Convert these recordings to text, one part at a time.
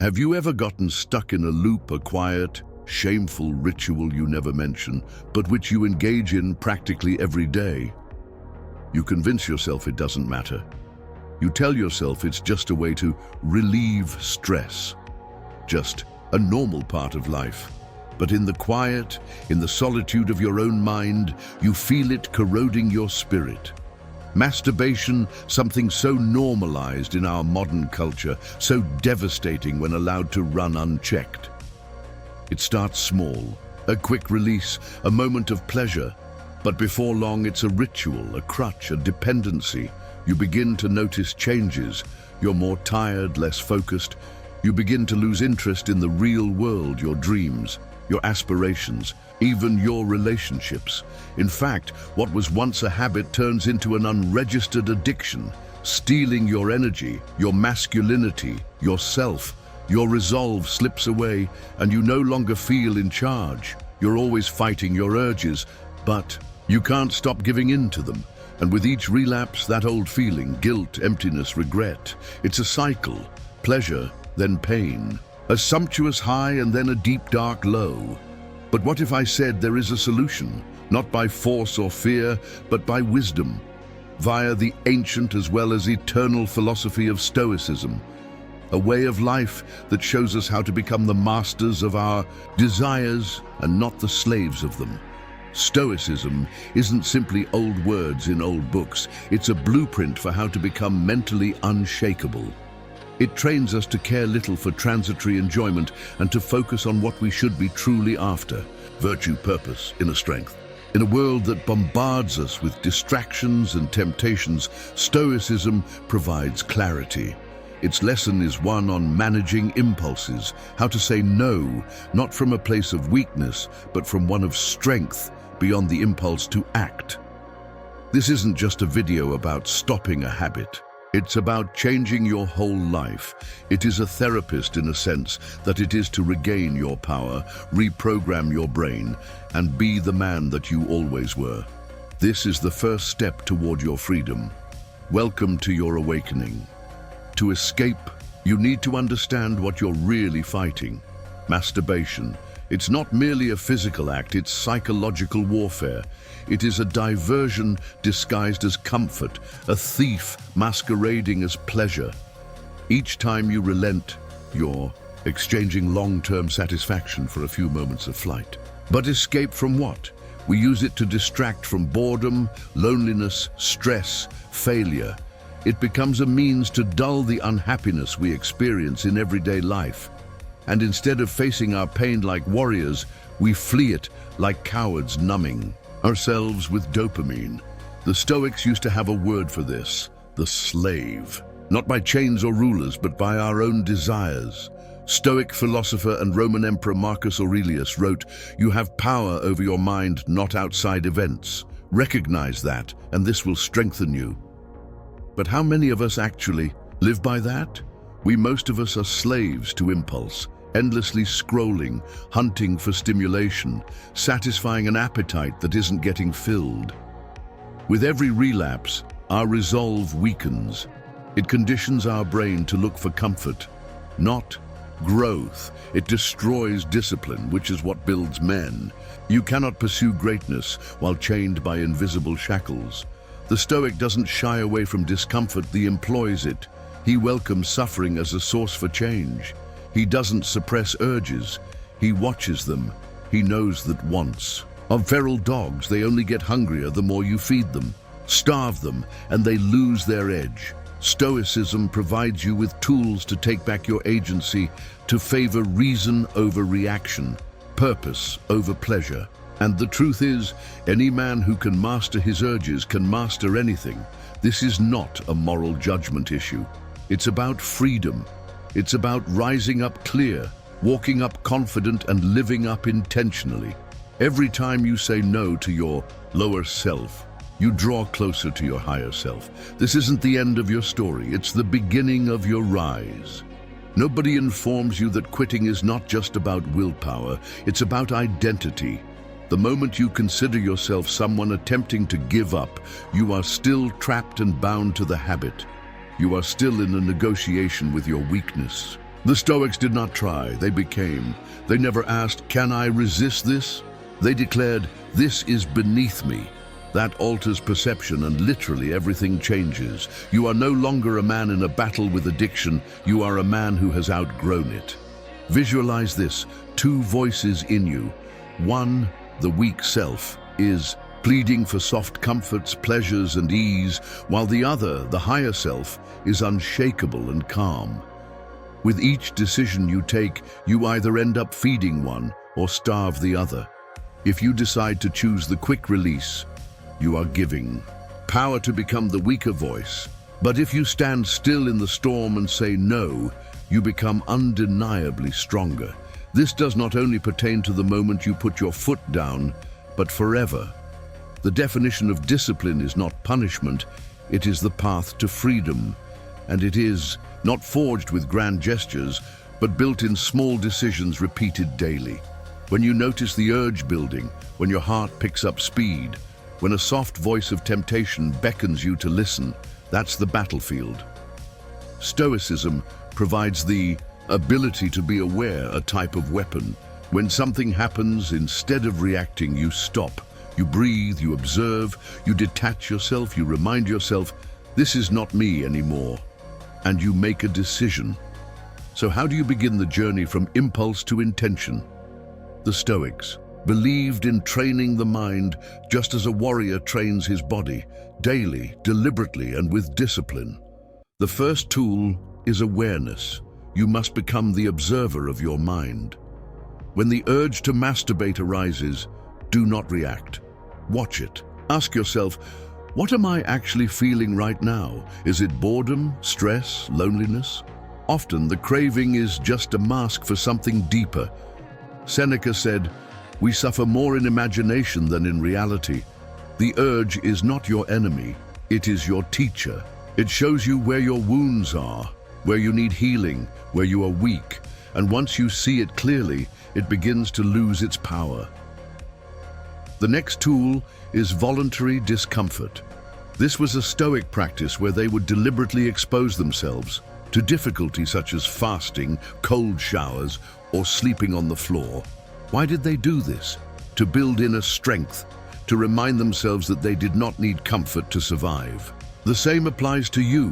Have you ever gotten stuck in a loop, a quiet, shameful ritual you never mention, but which you engage in practically every day? You convince yourself it doesn't matter. You tell yourself it's just a way to relieve stress, just a normal part of life. But in the quiet, in the solitude of your own mind, you feel it corroding your spirit. Masturbation, something so normalized in our modern culture, so devastating when allowed to run unchecked. It starts small, a quick release, a moment of pleasure. But before long, it's a ritual, a crutch, a dependency. You begin to notice changes. You're more tired, less focused. You begin to lose interest in the real world, your dreams, your aspirations, even your relationships. In fact, what was once a habit turns into an unregistered addiction, stealing your energy, your masculinity, yourself. Your resolve slips away, and you no longer feel in charge. You're always fighting your urges, but you can't stop giving in to them. And with each relapse, that old feeling, guilt, emptiness, regret, it's a cycle. Pleasure, then pain. A sumptuous high and then a deep, dark low. But what if I said there is a solution, not by force or fear, but by wisdom, via the ancient as well as eternal philosophy of Stoicism, a way of life that shows us how to become the masters of our desires and not the slaves of them. Stoicism isn't simply old words in old books. It's a blueprint for how to become mentally unshakable. It trains us to care little for transitory enjoyment and to focus on what we should be truly after: virtue, purpose, inner strength. In a world that bombards us with distractions and temptations, Stoicism provides clarity. Its lesson is one on managing impulses, how to say no, not from a place of weakness, but from one of strength, beyond the impulse to act. This isn't just a video about stopping a habit. It's about changing your whole life. It is a therapist in a sense that it is to regain your power, reprogram your brain, and be the man that you always were. This is the first step toward your freedom. Welcome to your awakening. To escape, you need to understand what you're really fighting. Masturbation. It's not merely a physical act, it's psychological warfare. It is a diversion disguised as comfort, a thief masquerading as pleasure. Each time you relent, you're exchanging long-term satisfaction for a few moments of flight. But escape from what? We use it to distract from boredom, loneliness, stress, failure. It becomes a means to dull the unhappiness we experience in everyday life. And instead of facing our pain like warriors, we flee it like cowards, numbing ourselves with dopamine. The Stoics used to have a word for this: the slave. Not by chains or rulers, but by our own desires. Stoic philosopher and Roman Emperor Marcus Aurelius wrote, "You have power over your mind, not outside events. Recognize that, and this will strengthen you." But how many of us actually live by that? Most of us are slaves to impulse, endlessly scrolling, hunting for stimulation, satisfying an appetite that isn't getting filled. With every relapse, our resolve weakens. It conditions our brain to look for comfort, not growth. It destroys discipline, which is what builds men. You cannot pursue greatness while chained by invisible shackles. The Stoic doesn't shy away from discomfort, he employs it. He welcomes suffering as a source for change. He doesn't suppress urges, he watches them. He knows that once. Of feral dogs, they only get hungrier the more you feed them. Starve them, and they lose their edge. Stoicism provides you with tools to take back your agency, to favor reason over reaction, purpose over pleasure. And the truth is, any man who can master his urges can master anything. This is not a moral judgment issue. It's about freedom. It's about rising up clear, walking up confident, and living up intentionally. Every time you say no to your lower self, you draw closer to your higher self. This isn't the end of your story, it's the beginning of your rise. Nobody informs you that quitting is not just about willpower, it's about identity. The moment you consider yourself someone attempting to give up, you are still trapped and bound to the habit. You are still in a negotiation with your weakness. The Stoics did not try, they became. They never asked, "Can I resist this?" They declared, "This is beneath me." That alters perception and literally everything changes. You are no longer a man in a battle with addiction, you are a man who has outgrown it. Visualize this, two voices in you. One, the weak self, is pleading for soft comforts, pleasures and ease, while the other, the higher self, is unshakable and calm. With each decision you take, you either end up feeding one or starve the other. If you decide to choose the quick release, you are giving power to become the weaker voice. But if you stand still in the storm and say no, you become undeniably stronger. This does not only pertain to the moment you put your foot down, but forever. The definition of discipline is not punishment, it is the path to freedom. And it is not forged with grand gestures, but built in small decisions repeated daily. When you notice the urge building, when your heart picks up speed, when a soft voice of temptation beckons you to listen, that's the battlefield. Stoicism provides the ability to be aware, a type of weapon. When something happens, instead of reacting, you stop. You breathe, you observe, you detach yourself, you remind yourself, this is not me anymore. And you make a decision. So how do you begin the journey from impulse to intention? The Stoics believed in training the mind just as a warrior trains his body, daily, deliberately, and with discipline. The first tool is awareness. You must become the observer of your mind. When the urge to masturbate arises, do not react. Watch it. Ask yourself, what am I actually feeling right now? Is it boredom, stress, loneliness? Often the craving is just a mask for something deeper. Seneca said, "We suffer more in imagination than in reality." The urge is not your enemy, it is your teacher. It shows you where your wounds are, where you need healing, where you are weak, and once you see it clearly, it begins to lose its power. The next tool is voluntary discomfort. This was a Stoic practice where they would deliberately expose themselves to difficulty such as fasting, cold showers, or sleeping on the floor. Why did they do this? To build inner strength, to remind themselves that they did not need comfort to survive. The same applies to you.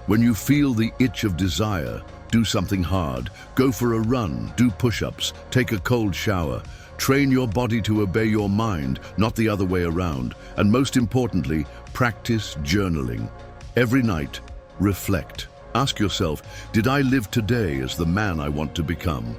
When you feel the itch of desire, do something hard. Go for a run, do push-ups, take a cold shower. Train your body to obey your mind, not the other way around. And most importantly, practice journaling. Every night, reflect. Ask yourself, did I live today as the man I want to become?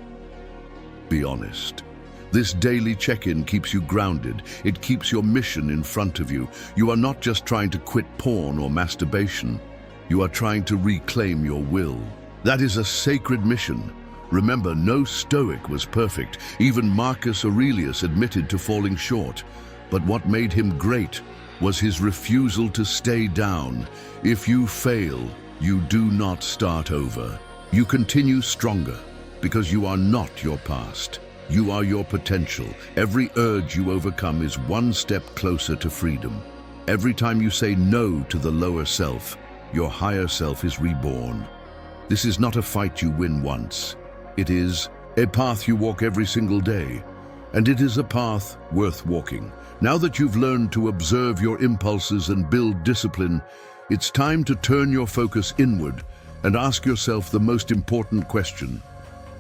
Be honest. This daily check-in keeps you grounded. It keeps your mission in front of you. You are not just trying to quit porn or masturbation. You are trying to reclaim your will. That is a sacred mission. Remember, no Stoic was perfect. Even Marcus Aurelius admitted to falling short. But what made him great was his refusal to stay down. If you fail, you do not start over. You continue stronger because you are not your past. You are your potential. Every urge you overcome is one step closer to freedom. Every time you say no to the lower self, your higher self is reborn. This is not a fight you win once. It is a path you walk every single day, and it is a path worth walking. Now that you've learned to observe your impulses and build discipline, it's time to turn your focus inward and ask yourself the most important question.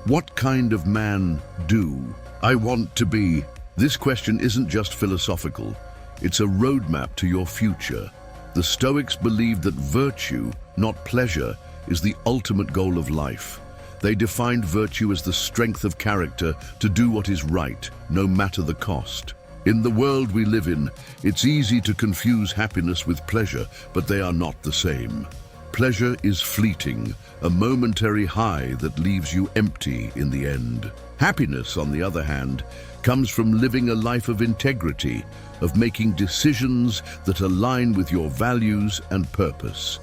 What kind of man do I want to be? This question isn't just philosophical, it's a roadmap to your future. The Stoics believed that virtue, not pleasure, is the ultimate goal of life. They defined virtue as the strength of character to do what is right, no matter the cost. In the world we live in, it's easy to confuse happiness with pleasure, but they are not the same. Pleasure is fleeting, a momentary high that leaves you empty in the end. Happiness, on the other hand, comes from living a life of integrity, of making decisions that align with your values and purpose.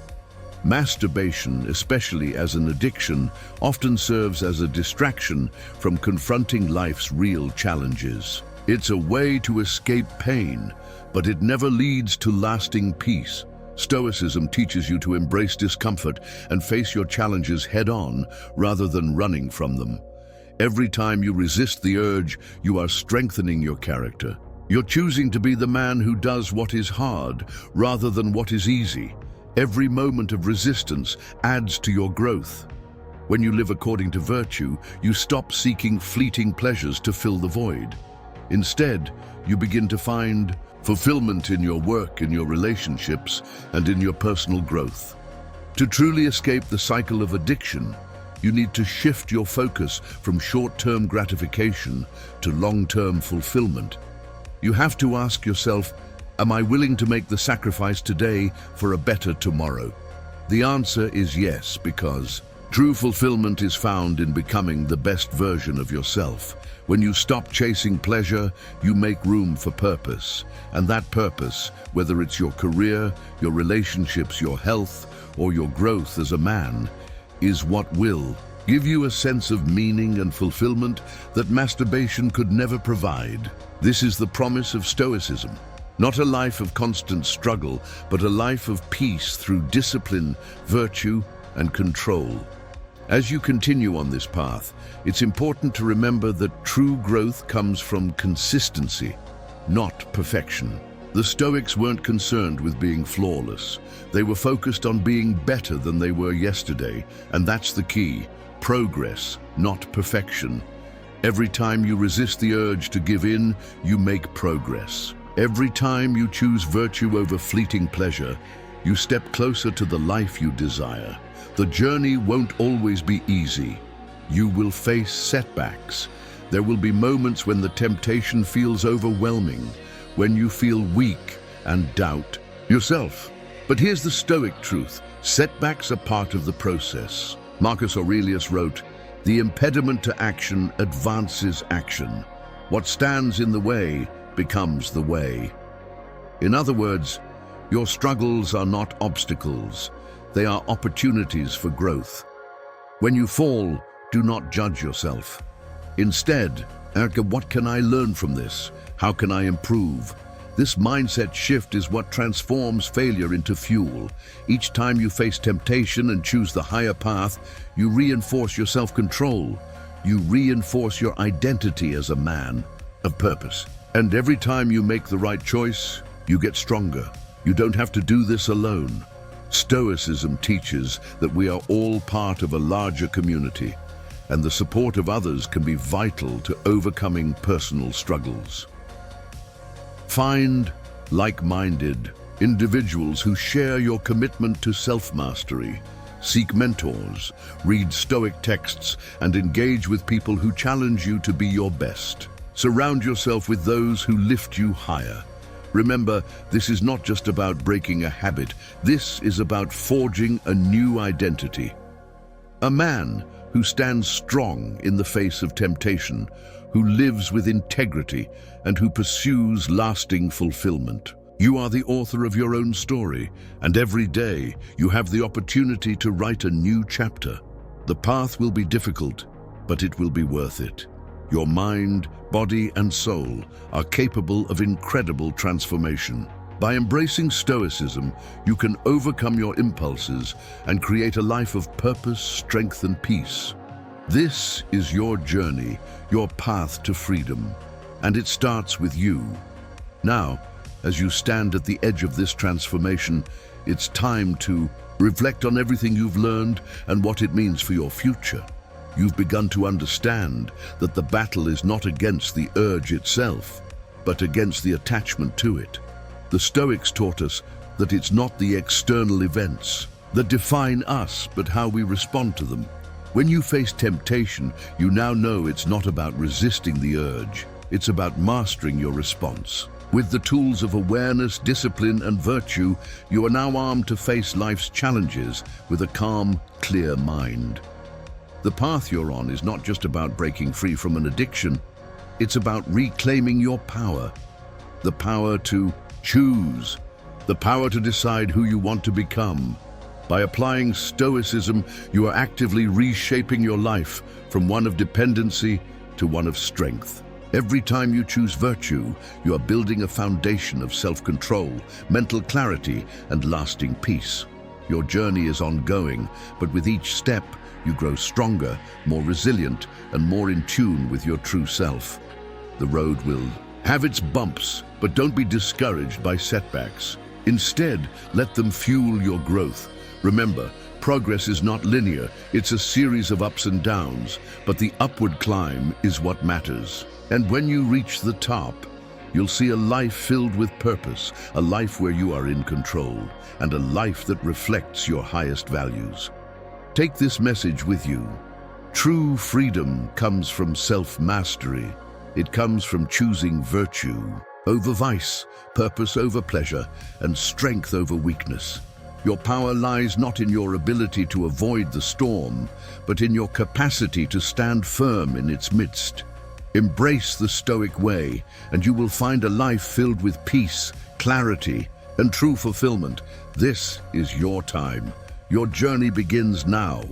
Masturbation, especially as an addiction, often serves as a distraction from confronting life's real challenges. It's a way to escape pain, but it never leads to lasting peace. Stoicism teaches you to embrace discomfort and face your challenges head-on rather than running from them. Every time you resist the urge, you are strengthening your character. You're choosing to be the man who does what is hard rather than what is easy. Every moment of resistance adds to your growth. When you live according to virtue, you stop seeking fleeting pleasures to fill the void. Instead, you begin to find fulfillment in your work, in your relationships, and in your personal growth. To truly escape the cycle of addiction, you need to shift your focus from short-term gratification to long-term fulfillment. You have to ask yourself, am I willing to make the sacrifice today for a better tomorrow? The answer is yes, because true fulfillment is found in becoming the best version of yourself. When you stop chasing pleasure, you make room for purpose. And that purpose, whether it's your career, your relationships, your health, or your growth as a man, is what will give you a sense of meaning and fulfillment that masturbation could never provide. This is the promise of Stoicism. Not a life of constant struggle, but a life of peace through discipline, virtue, and control. As you continue on this path, it's important to remember that true growth comes from consistency, not perfection. The Stoics weren't concerned with being flawless. They were focused on being better than they were yesterday, and that's the key: progress, not perfection. Every time you resist the urge to give in, you make progress. Every time you choose virtue over fleeting pleasure, you step closer to the life you desire. The journey won't always be easy. You will face setbacks. There will be moments when the temptation feels overwhelming, when you feel weak and doubt yourself. But here's the Stoic truth: setbacks are part of the process. Marcus Aurelius wrote, "The impediment to action advances action. What stands in the way becomes the way." In other words, your struggles are not obstacles. They are opportunities for growth. When you fall, do not judge yourself. Instead, ask, what can I learn from this? How can I improve? This mindset shift is what transforms failure into fuel. Each time you face temptation and choose the higher path, you reinforce your self-control. You reinforce your identity as a man of purpose. And every time you make the right choice, you get stronger. You don't have to do this alone. Stoicism teaches that we are all part of a larger community, and the support of others can be vital to overcoming personal struggles. Find like-minded individuals who share your commitment to self-mastery. Seek mentors, read Stoic texts, and engage with people who challenge you to be your best. Surround yourself with those who lift you higher. Remember, this is not just about breaking a habit. This is about forging a new identity. A man who stands strong in the face of temptation, who lives with integrity, and who pursues lasting fulfillment. You are the author of your own story, and every day you have the opportunity to write a new chapter. The path will be difficult, but it will be worth it. Your mind, body, and soul are capable of incredible transformation. By embracing Stoicism, you can overcome your impulses and create a life of purpose, strength, and peace. This is your journey, your path to freedom, and it starts with you. Now, as you stand at the edge of this transformation, it's time to reflect on everything you've learned and what it means for your future. You've begun to understand that the battle is not against the urge itself, but against the attachment to it. The Stoics taught us that it's not the external events that define us, but how we respond to them. When you face temptation, you now know it's not about resisting the urge. It's about mastering your response. With the tools of awareness, discipline, and virtue, you are now armed to face life's challenges with a calm, clear mind. The path you're on is not just about breaking free from an addiction. It's about reclaiming your power. The power to choose. The power to decide who you want to become. By applying Stoicism, you are actively reshaping your life from one of dependency to one of strength. Every time you choose virtue, you are building a foundation of self-control, mental clarity, and lasting peace. Your journey is ongoing, but with each step, you grow stronger, more resilient, and more in tune with your true self. The road will have its bumps, but don't be discouraged by setbacks. Instead, let them fuel your growth. Remember, progress is not linear, it's a series of ups and downs, but the upward climb is what matters. And when you reach the top, you'll see a life filled with purpose, a life where you are in control, and a life that reflects your highest values. Take this message with you. True freedom comes from self-mastery. It comes from choosing virtue over vice, purpose over pleasure, and strength over weakness. Your power lies not in your ability to avoid the storm, but in your capacity to stand firm in its midst. Embrace the Stoic way, and you will find a life filled with peace, clarity, and true fulfillment. This is your time. Your journey begins now.